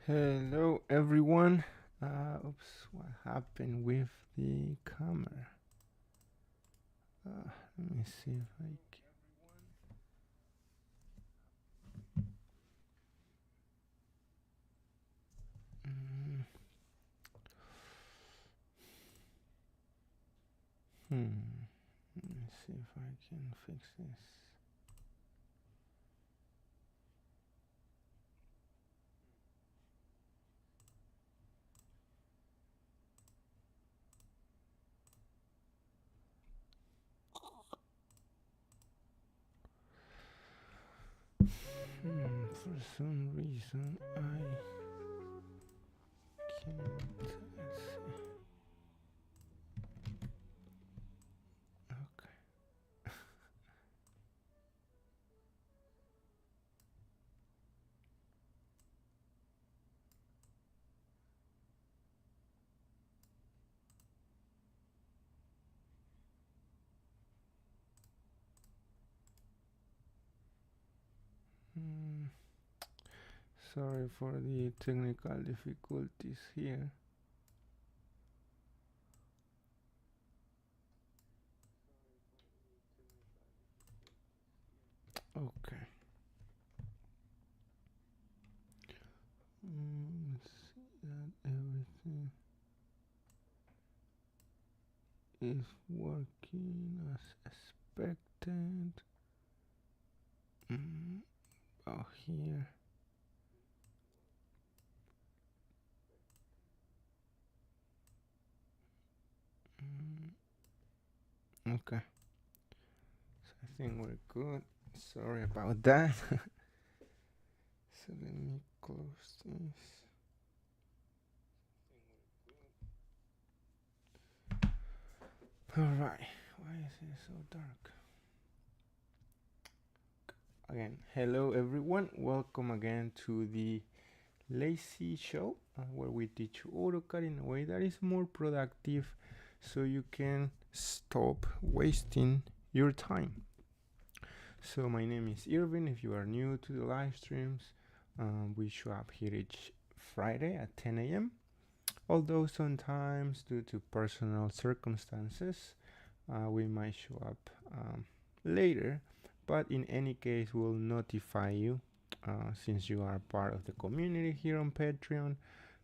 Hello everyone. Oops, what happened with the camera? Let me see if I can. Let me see if I can fix this. For some reason I can't. Let's see. Okay. Sorry for the technical difficulties here. Okay. Let's see that everything is working as expected. Oh, here. Okay. So I think we're good. Sorry about that. So let me close this. All right. Why is it so dark? I Again, hello everyone. Welcome again to the Lazy Show, where we teach you AutoCAD in a way that is more productive, so you can stop wasting your time. So my name is Irving. If you are new to the live streams, we show up here each Friday at 10 a.m. Although sometimes, due to personal circumstances, we might show up later, but in any case we'll notify you since you are part of the community here on Patreon.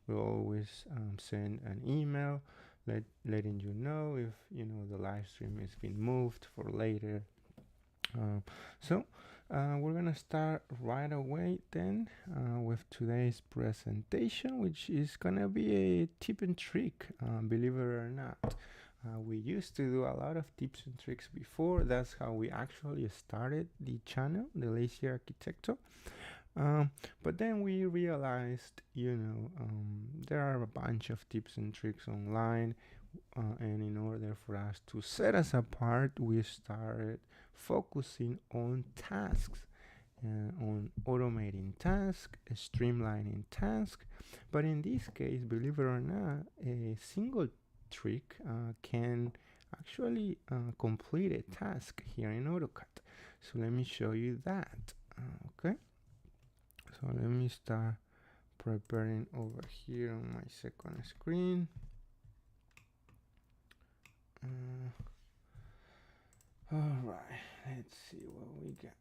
We'll always send an email letting you know if the live stream has been moved for later. So we're gonna start right away then with today's presentation, which is gonna be a tip and trick, believe it or not. We used to do a lot of tips and tricks before. That's how we actually started the channel, the LazyArquitecto. But then we realized, there are a bunch of tips and tricks online, and in order for us to set us apart, we started focusing on tasks, on automating tasks, streamlining tasks. But in this case, believe it or not, a single trick can actually complete a task here in AutoCAD. So let me show you that. Okay, so let me start preparing over here on my second screen. All right, let's see what we got.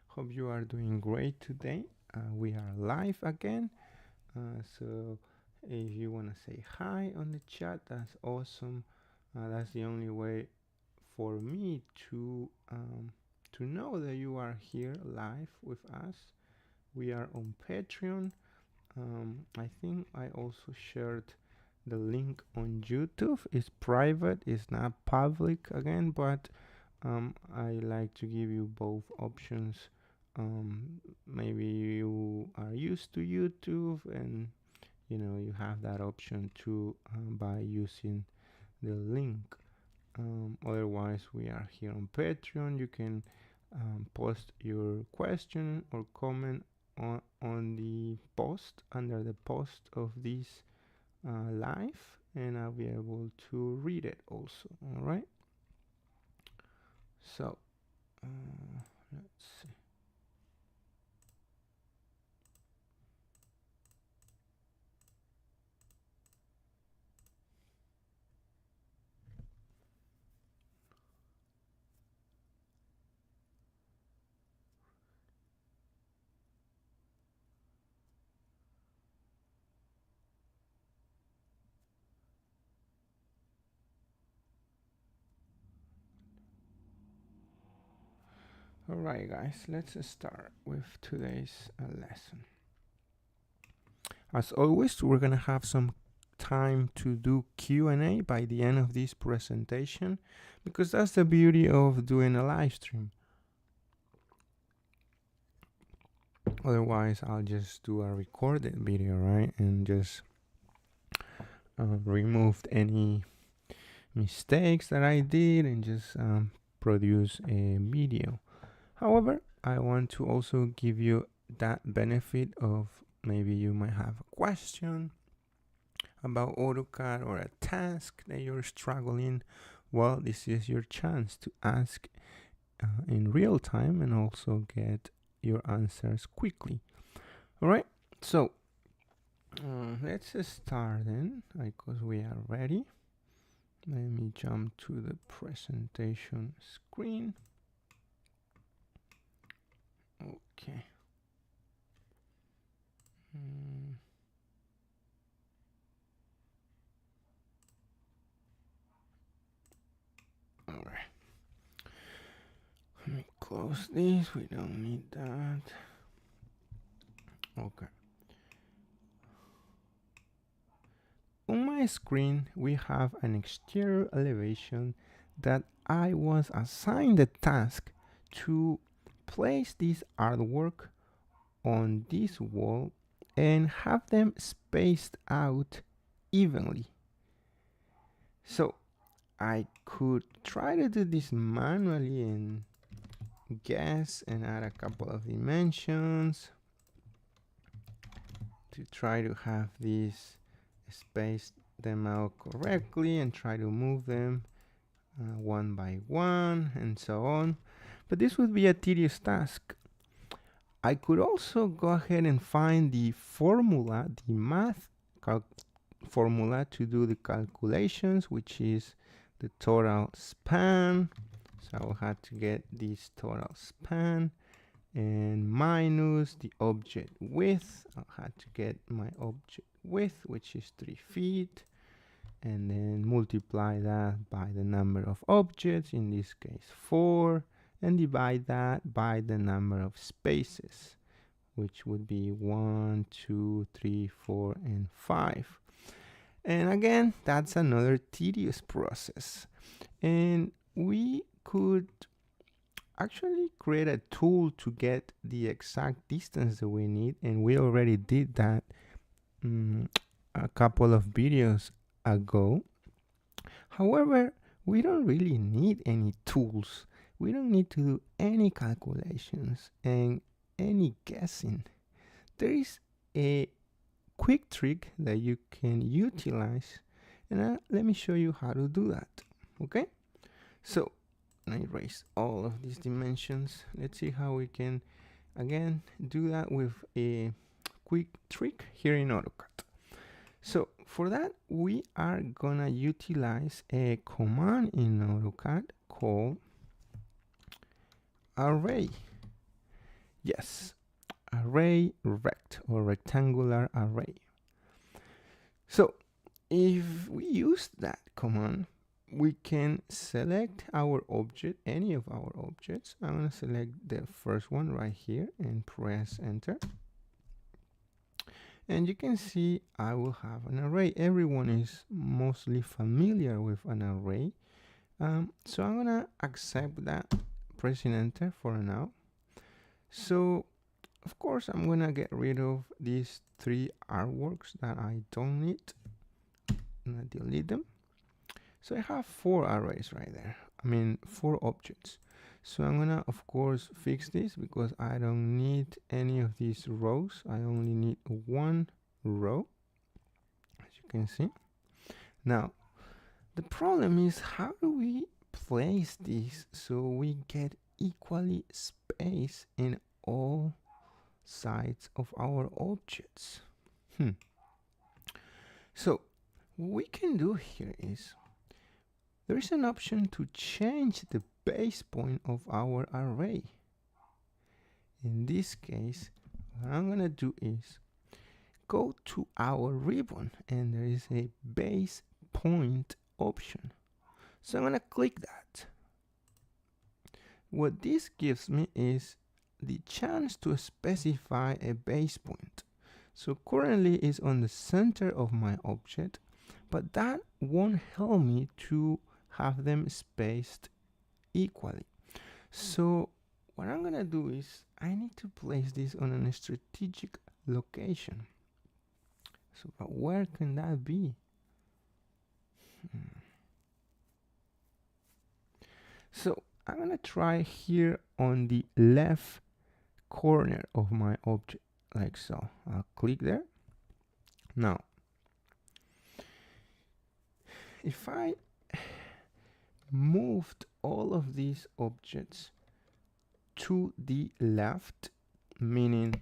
Hope you are doing great today. We are live again. So if you want to say hi on the chat, that's awesome. That's the only way for me to know that you are here live with us. We are on Patreon. I think I also shared the link on YouTube. It's private, it's not public again, but I like to give you both options. Maybe you are used to YouTube and you have that option too by using the link. Otherwise, we are here on Patreon. You can post your question or comment on the post, under the post of this live, and I'll be able to read it also. All right, so let's see. Alright guys, let's start with today's lesson. As always, we're gonna have some time to do Q&A by the end of this presentation, because that's the beauty of doing a live stream. Otherwise, I'll just do a recorded video, right? And just remove any mistakes that I did and just produce a video. However, I want to also give you that benefit of maybe you might have a question about AutoCAD or a task that you're struggling. Well, this is your chance to ask in real time and also get your answers quickly. All right, so let's start then, because we are ready. Let me jump to the presentation screen. Okay. All right. Let me close this. We don't need that. Okay. On my screen, we have an exterior elevation that I was assigned the task to place this artwork on this wall and have them spaced out evenly. So I could try to do this manually and guess and add a couple of dimensions to try to have these space them out correctly and try to move them one by one and so on. But this would be a tedious task. I could also go ahead and find the formula, the math formula to do the calculations, which is the total span. So I will have to get this total span and minus the object width. I'll have to get my object width, which is 3 feet, and then multiply that by the number of objects, in this case 4, and divide that by the number of spaces, which would be 1, 2, 3, 4, and 5. And again, that's another tedious process. And we could actually create a tool to get the exact distance that we need, and we already did that a couple of videos ago. However, we don't really need any tools. We don't need to do any calculations and any guessing. There is a quick trick that you can utilize, and let me show you how to do that. Okay, so I erase all of these dimensions. Let's see how we can again do that with a quick trick here in AutoCAD. So for that, we are gonna utilize a command in AutoCAD called array. Yes, array rect, or rectangular array. So if we use that command, we can select our object, any of our objects. I'm going to select the first one right here and press enter. And you can see I will have an array. Everyone is mostly familiar with an array. So I'm going to accept that, pressing enter for now. So of course I'm going to get rid of these 3 artworks that I don't need. I'm going to delete them. So I have 4 arrays right there. I mean 4 objects. So I'm gonna of course fix this because I don't need any of these rows. I only need 1 row, as you can see. Now the problem is, how do we place this so we get equally space in all sides of our objects? So what we can do here is, there is an option to change the base point of our array. In this case, what I'm gonna do is go to our ribbon, and there is a base point option. So I'm gonna click that. What this gives me is the chance to specify a base point. So currently it's on the center of my object, but that won't help me to have them spaced equally. So what I'm gonna do is, I need to place this on a strategic location. So but where can that be? So I'm gonna try here on the left corner of my object, like so. I'll click there. Now if I moved all of these objects to the left, meaning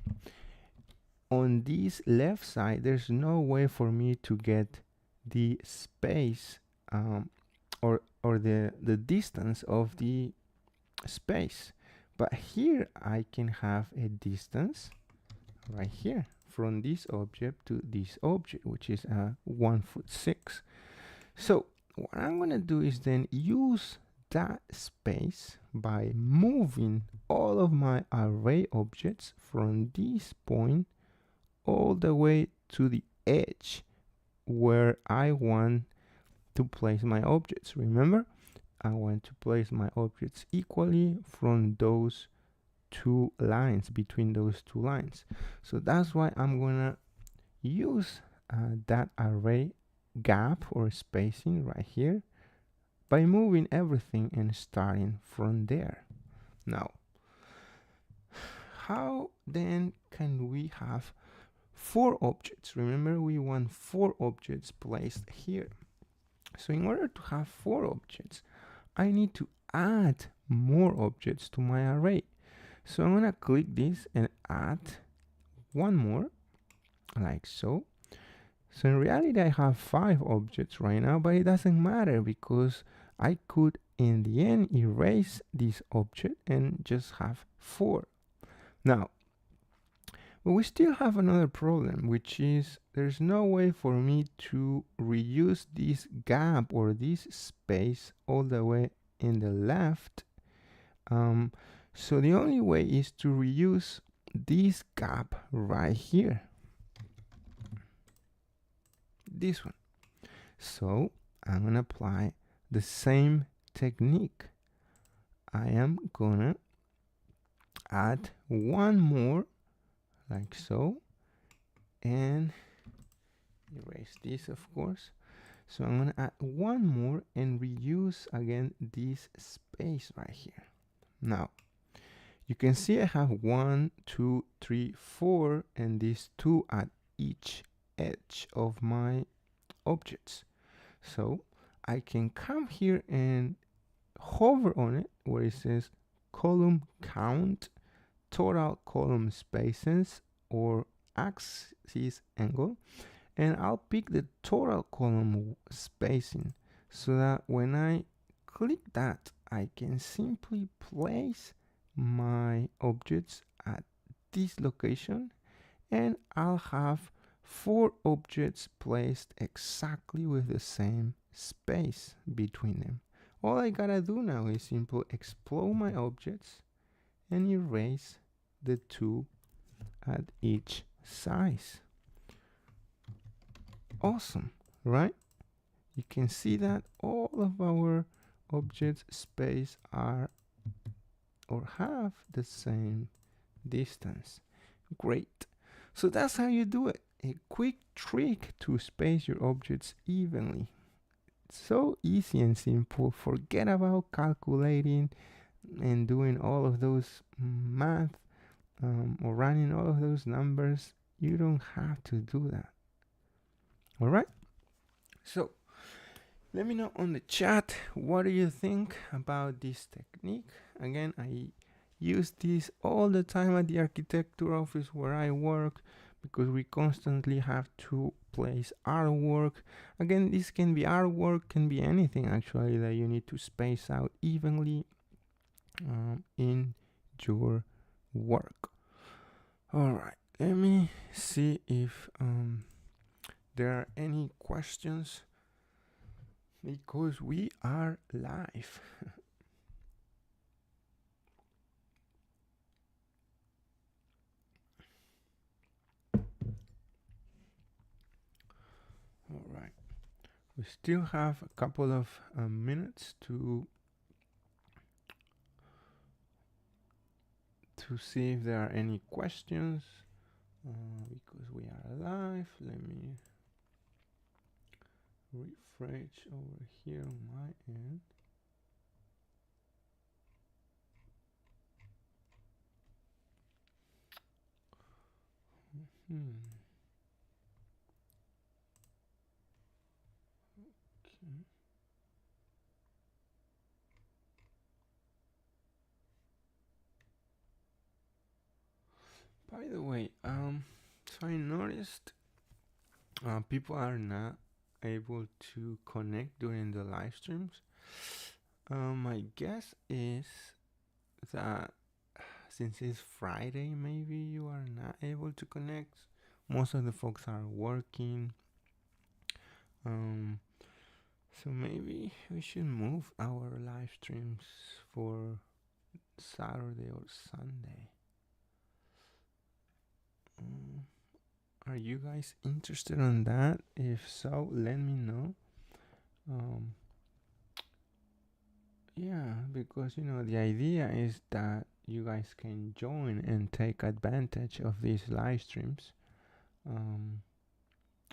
on this left side there's no way for me to get the space or the distance of the space, but here I can have a distance right here from this object to this object, which is 1'6". So what I'm gonna do is then use that space by moving all of my array objects from this point all the way to the edge where I want to place my objects. Remember, I want to place my objects equally from those 2 lines, between those 2 lines. So that's why I'm gonna use that array gap or spacing right here by moving everything and starting from there. Now, how then can we have 4 objects? Remember, we want 4 objects placed here. So in order to have 4 objects, I need to add more objects to my array. So I'm gonna click this and add one more, like so. So in reality, I have 5 objects right now, but it doesn't matter because I could in the end erase this object and just have 4. Now, but we still have another problem, which is there's no way for me to reuse this gap or this space all the way in the left. So the only way is to reuse this gap right here, this one. So I'm gonna apply the same technique. I am gonna add one more, like so, and erase this, of course. So I'm gonna add one more and reuse again this space right here. Now you can see I have 1, 2, 3, 4, and these 2 at each edge of my objects. So I can come here and hover on it where it says column count, total column spaces, or axis angle, and I'll pick the total column spacing so that when I click that, I can simply place my objects at this location, and I'll have 4 objects placed exactly with the same space between them. All I gotta do now is simply explode my objects and erase the 2 at each size. Awesome, right? You can see that all of our objects space are or have the same distance. Great. So that's how you do it. A quick trick to space your objects evenly. It's so easy and simple. Forget about calculating and doing all of those math or running all of those numbers. You don't have to do that. All right. So let me know on the chat, what do you think about this technique? Again, I use this all the time at the architecture office where I work because we constantly have to place artwork. Again, this can be artwork, can be anything actually that you need to space out evenly in your work. All right, let me see if there are any questions, because we are live. All right, we still have a couple of minutes to see if there are any questions, because we are live. Let me refresh over here on my end. Okay. By the way, so I noticed people are not able to connect during the live streams. My guess is that since it's Friday, maybe you are not able to connect. Most of the folks are working. So maybe we should move our live streams for Saturday or Sunday. Are you guys interested in that? If so, let me know. Yeah, because the idea is that you guys can join and take advantage of these live streams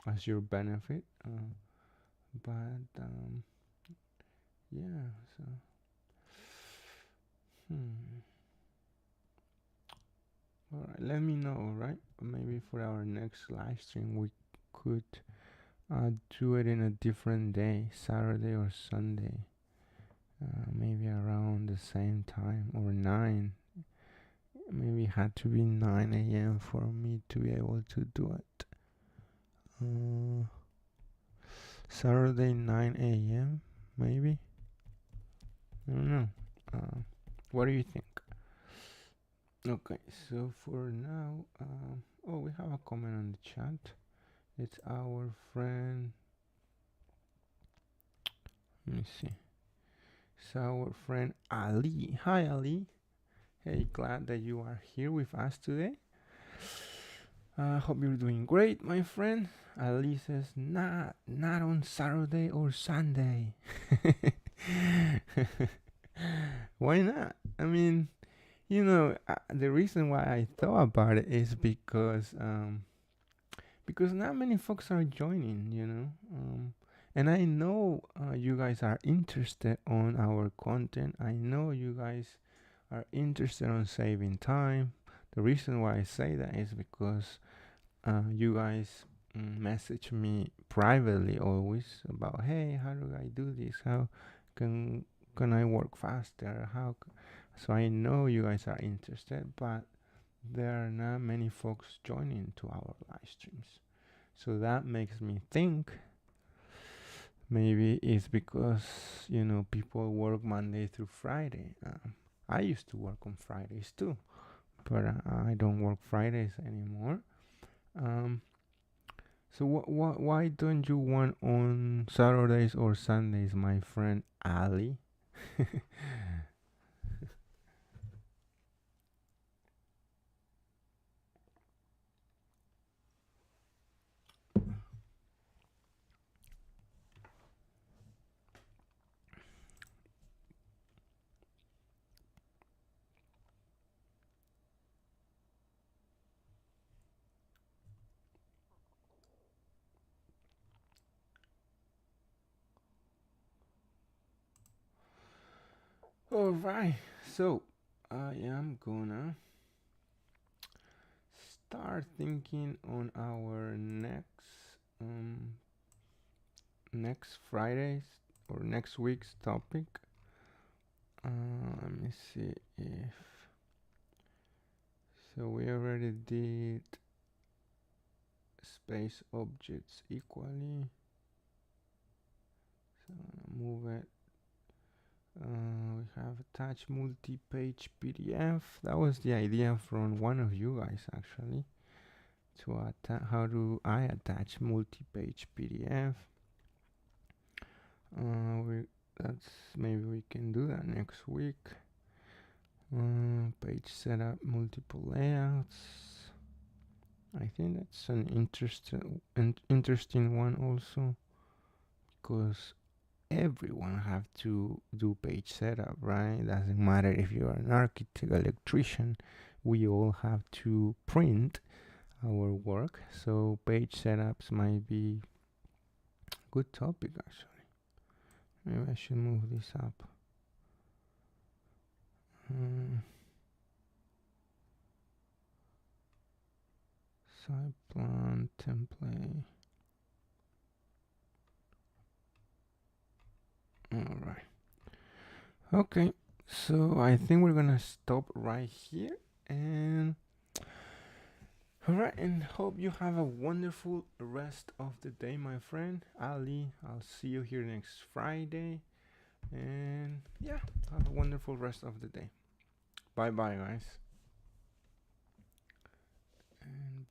as your benefit. But yeah, so all right, let me know, right? Maybe for our next live stream we could do it in a different day, Saturday or Sunday, maybe around the same time, or 9. Maybe it had to be 9 a.m. for me to be able to do it. Saturday 9 a.m. maybe. I don't know. What do you think? Okay, so for now, oh, we have a comment on the chat. It's our friend. Let me see. It's our friend Ali. Hi, Ali. Hey, glad that you are here with us today. Hope you're doing great, my friend. Ali says, not on Saturday or Sunday. Why not? I mean, the reason why I thought about it is because not many folks are joining, and I know you guys are interested on our content. I know you guys are interested on saving time. The reason why I say that is because you guys message me privately always about, hey, how do I do this? How can I work faster? So I know you guys are interested, but there are not many folks joining to our live streams. So that makes me think maybe it's because people work Monday through Friday. I used to work on Fridays too, but I don't work Fridays anymore. So why don't you want on Saturdays or Sundays, my friend Ali? All right, so I am gonna start thinking on our next Fridays or next week's topic. Let me see if so. We already did space objects equally. So move it. We have attached multi-page PDF. That was the idea from one of you guys actually. How do I attach multi-page PDF? Maybe we can do that next week. Page setup, multiple layouts. I think that's an interesting one also, because everyone have to do page setup, right? It doesn't matter if you're an architect, electrician, we all have to print our work. So page setups might be a good topic actually. Maybe I should move this up. Side plan template. All right. Okay, so I think we're gonna stop right here, and all right, and hope you have a wonderful rest of the day, my friend Ali. I'll see you here next Friday, and yeah, have a wonderful rest of the day. Bye bye, guys. And